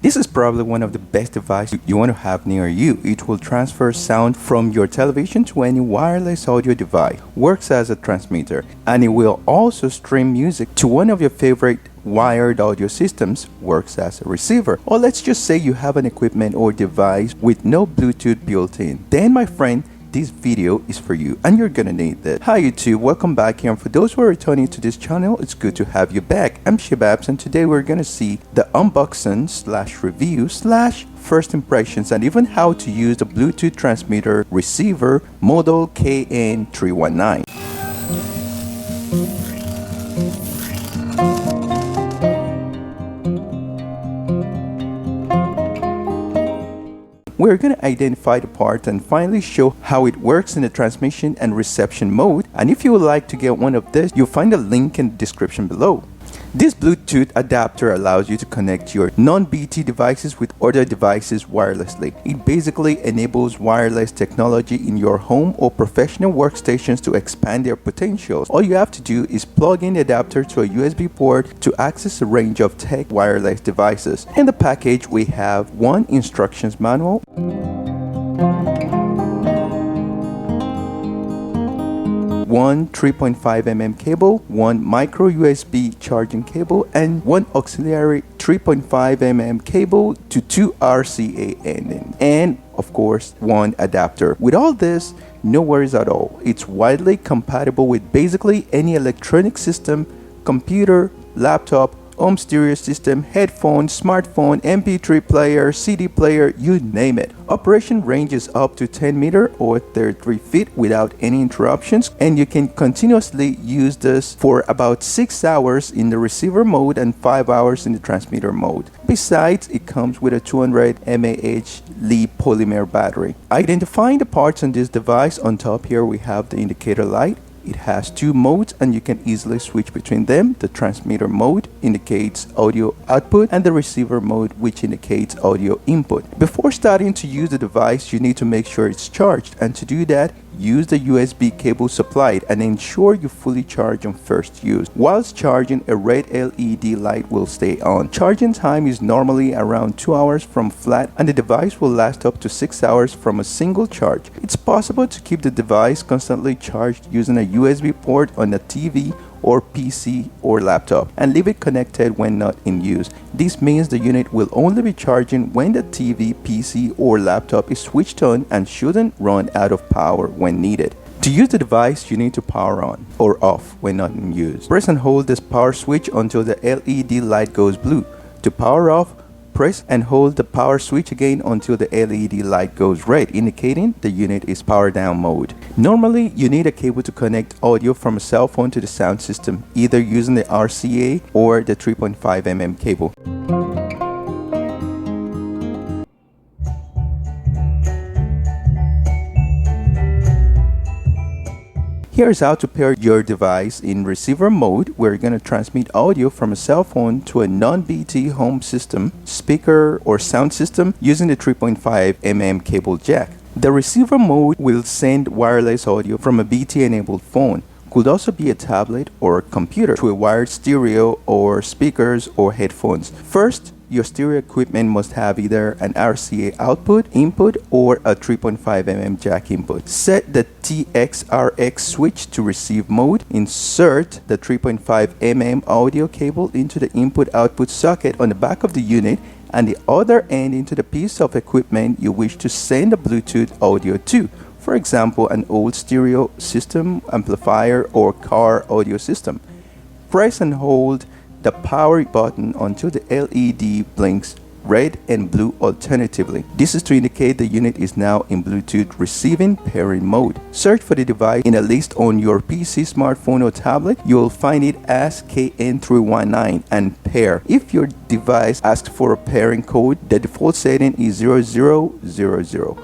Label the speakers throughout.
Speaker 1: This is probably one of the best devices you want to have near you. It will transfer sound from your television to any wireless audio device, works as a transmitter, and it will also stream music to one of your favorite wired audio systems, works as a receiver. Or let's just say you have an equipment or device with no Bluetooth built in. Then, my friend, this video is for you and you're gonna need this. Hi YouTube, welcome back here, and for those who are returning to this channel, it's good to have you back. I'm Shababs, and today we're gonna see the unboxing / review / first impressions and even how to use the Bluetooth transmitter receiver model KN319. We're going to identify the part and finally show how it works in the transmission and reception mode. And if you would like to get one of this, you'll find a link in the description below. This Bluetooth adapter allows you to connect your non-BT devices with other devices wirelessly. It basically enables wireless technology in your home or professional workstations to expand their potentials. All you have to do is plug in the adapter to a USB port to access a range of tech wireless devices. In the package, we have one instructions manual, one 3.5mm cable, one micro USB charging cable, and one auxiliary 3.5mm cable to two RCA endings, and of course one adapter. With all this, no worries at all. It's widely compatible with basically any electronic system, computer, laptop, home stereo system, headphone, smartphone, MP3 player, CD player, you name it. Operation range is up to 10 meters or 33 feet without any interruptions, and you can continuously use this for about 6 hours in the receiver mode and 5 hours in the transmitter mode. Besides, it comes with a 200 mAh Li polymer battery. Identifying the parts on this device, on top here we have the indicator light. It has two modes and you can easily switch between them. The transmitter mode indicates audio output and the receiver mode, which indicates audio input. Before starting to use the device, you need to make sure it's charged, and to do that, use the USB cable supplied and ensure you fully charge on first use. Whilst charging, a red LED light will stay on. Charging time is normally around 2 hours from flat, and the device will last up to 6 hours from a single charge. It's possible to keep the device constantly charged using a USB port on a TV or PC or laptop and leave it connected when not in use. This means the unit will only be charging when the TV, PC or laptop is switched on and shouldn't run out of power when needed. To use the device, you need to power on or off when not in use. Press and hold this power switch until the LED light goes blue. To power off, press and hold the power switch again until the LED light goes red, indicating the unit is power down mode. Normally, you need a cable to connect audio from a cell phone to the sound system, either using the RCA or the 3.5mm cable. Here's how to pair your device in receiver mode. We're going to transmit audio from a cell phone to a non-BT home system, speaker or sound system using the 3.5mm cable jack. The receiver mode will send wireless audio from a BT enabled phone. Could also be a tablet or a computer to a wired stereo or speakers or headphones. First, your stereo equipment must have either an RCA output input or a 3.5mm jack input. Set the TXRX switch to receive mode. Insert the 3.5mm audio cable into the input-output socket on the back of the unit and the other end into the piece of equipment you wish to send the Bluetooth audio to. For example, an old stereo system, amplifier, or car audio system. Press and hold the power button until the LED blinks red and blue alternatively. This is to indicate the unit is now in Bluetooth receiving pairing mode. Search for the device in a list on your PC, smartphone or tablet. You will find it as KN319 and pair. If your device asks for a pairing code, the default setting is 0000.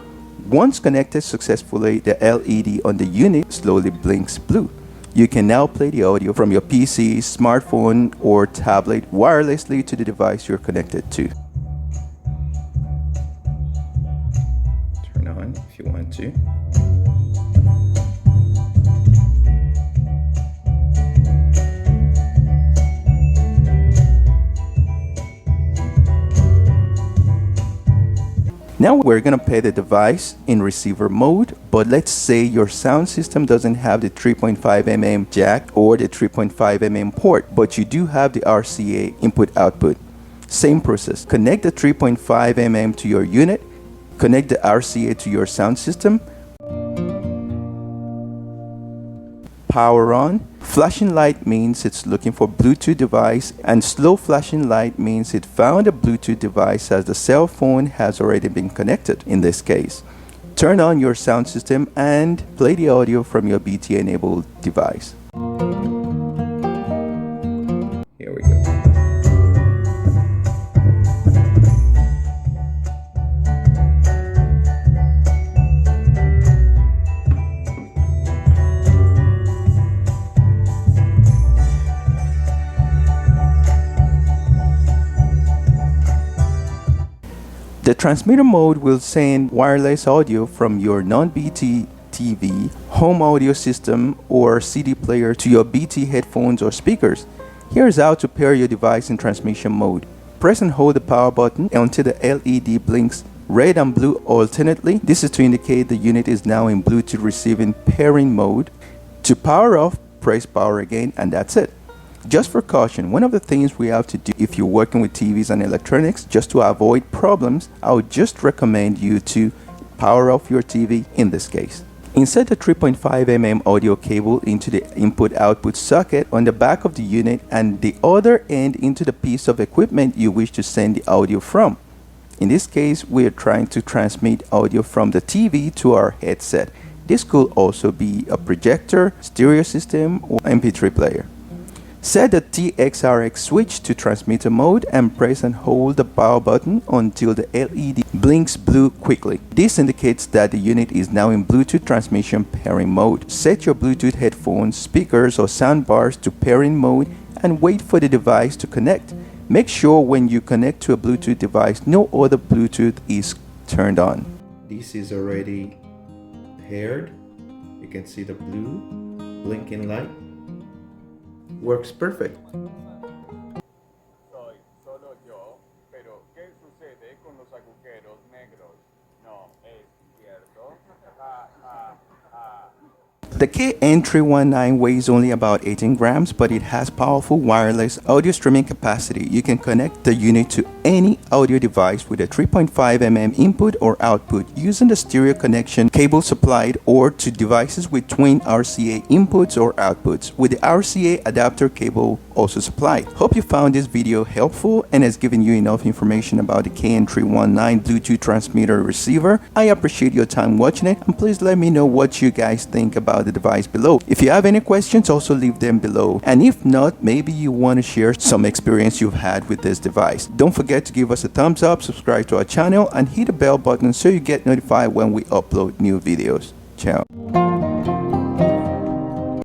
Speaker 1: Once connected successfully, the LED on the unit slowly blinks blue. You can now play the audio from your PC, smartphone, or tablet wirelessly to the device you're connected to. Turn on if you want to. Now we're gonna pair the device in receiver mode, but let's say your sound system doesn't have the 3.5mm jack or the 3.5mm port, but you do have the RCA input output. Same process. Connect the 3.5mm to your unit, connect the RCA to your sound system, power on. Flashing light means it's looking for Bluetooth device, and slow flashing light means it found a Bluetooth device as the cell phone has already been connected in this case. Turn on your sound system and play the audio from your BT enabled device. Here we go. The transmitter mode will send wireless audio from your non-BT TV, home audio system, or CD player to your BT headphones or speakers. Here's how to pair your device in transmission mode. Press and hold the power button until the LED blinks red and blue alternately. This is to indicate the unit is now in Bluetooth receiving pairing mode. To power off, press power again, and that's it. Just for caution, one of the things we have to do if you're working with TVs and electronics, just to avoid problems, I would just recommend you to power off your TV in this case. Insert the 3.5mm audio cable into the input-output socket on the back of the unit and the other end into the piece of equipment you wish to send the audio from. In this case, we are trying to transmit audio from the TV to our headset. This could also be a projector, stereo system, or MP3 player. Set the TXRX switch to transmitter mode and press and hold the power button until the LED blinks blue quickly. This indicates that the unit is now in Bluetooth transmission pairing mode. Set your Bluetooth headphones, speakers, or soundbars to pairing mode and wait for the device to connect. Make sure when you connect to a Bluetooth device, no other Bluetooth is turned on. This is already paired. You can see the blue blinking light. Works perfect.
Speaker 2: Soy solo yo, pero ¿qué sucede con los agujeros negros? No es cierto. Ja, ja, ja.
Speaker 1: The KN319 weighs only about 18 grams, but it has powerful wireless audio streaming capacity. You can connect the unit to any audio device with a 3.5mm input or output using the stereo connection cable supplied, or to devices with twin RCA inputs or outputs with the RCA adapter cable also supplied. Hope you found this video helpful and has given you enough information about the KN319 Bluetooth transmitter receiver. I appreciate your time watching it, and please let me know what you guys think about the device below. If you have any questions, also leave them below, and if not, maybe you want to share some experience you've had with this device. Don't forget to give us a thumbs up, subscribe to our channel, and hit the bell button so you get notified when we upload new videos. Ciao.